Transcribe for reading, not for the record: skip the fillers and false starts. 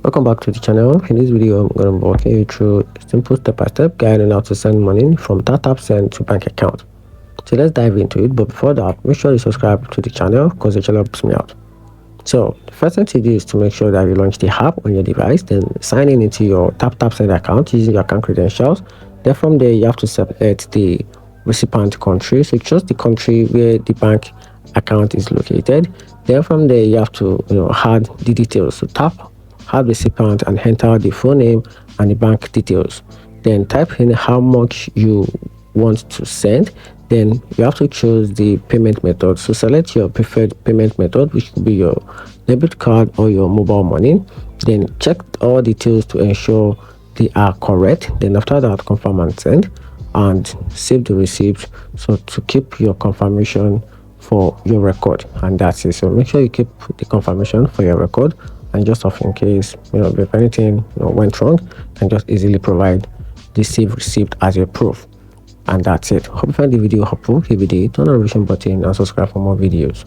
Welcome back to the channel. In this video, I'm going to be walking you through a simple step-by-step guide on how to send money from TapTap send to bank account. So let's dive into it. But before that, make sure you subscribe to the channel because the channel helps me out. So the first thing to do is to make sure that you launch the app on your device, then sign in into your TapTap send account using your account credentials. Then from there, you have to select the recipient country. So choose the country where the bank account is located. Then from there, you have to add the details. So add recipient and enter the full name and the bank details. Then type in how much you want to send. Then you have to choose the payment method. So select your preferred payment method, which could be your debit card or your mobile money. Then check all details to ensure they are correct. Then after that, confirm and send, and save the receipt so to keep your confirmation for your record. And that's it. So make sure you keep the confirmation for your record, and just in case if anything went wrong, you can just easily provide the saved receipt as a proof. And that's it. Hope you find the video helpful. Give it a turn on the notification button and subscribe for more videos.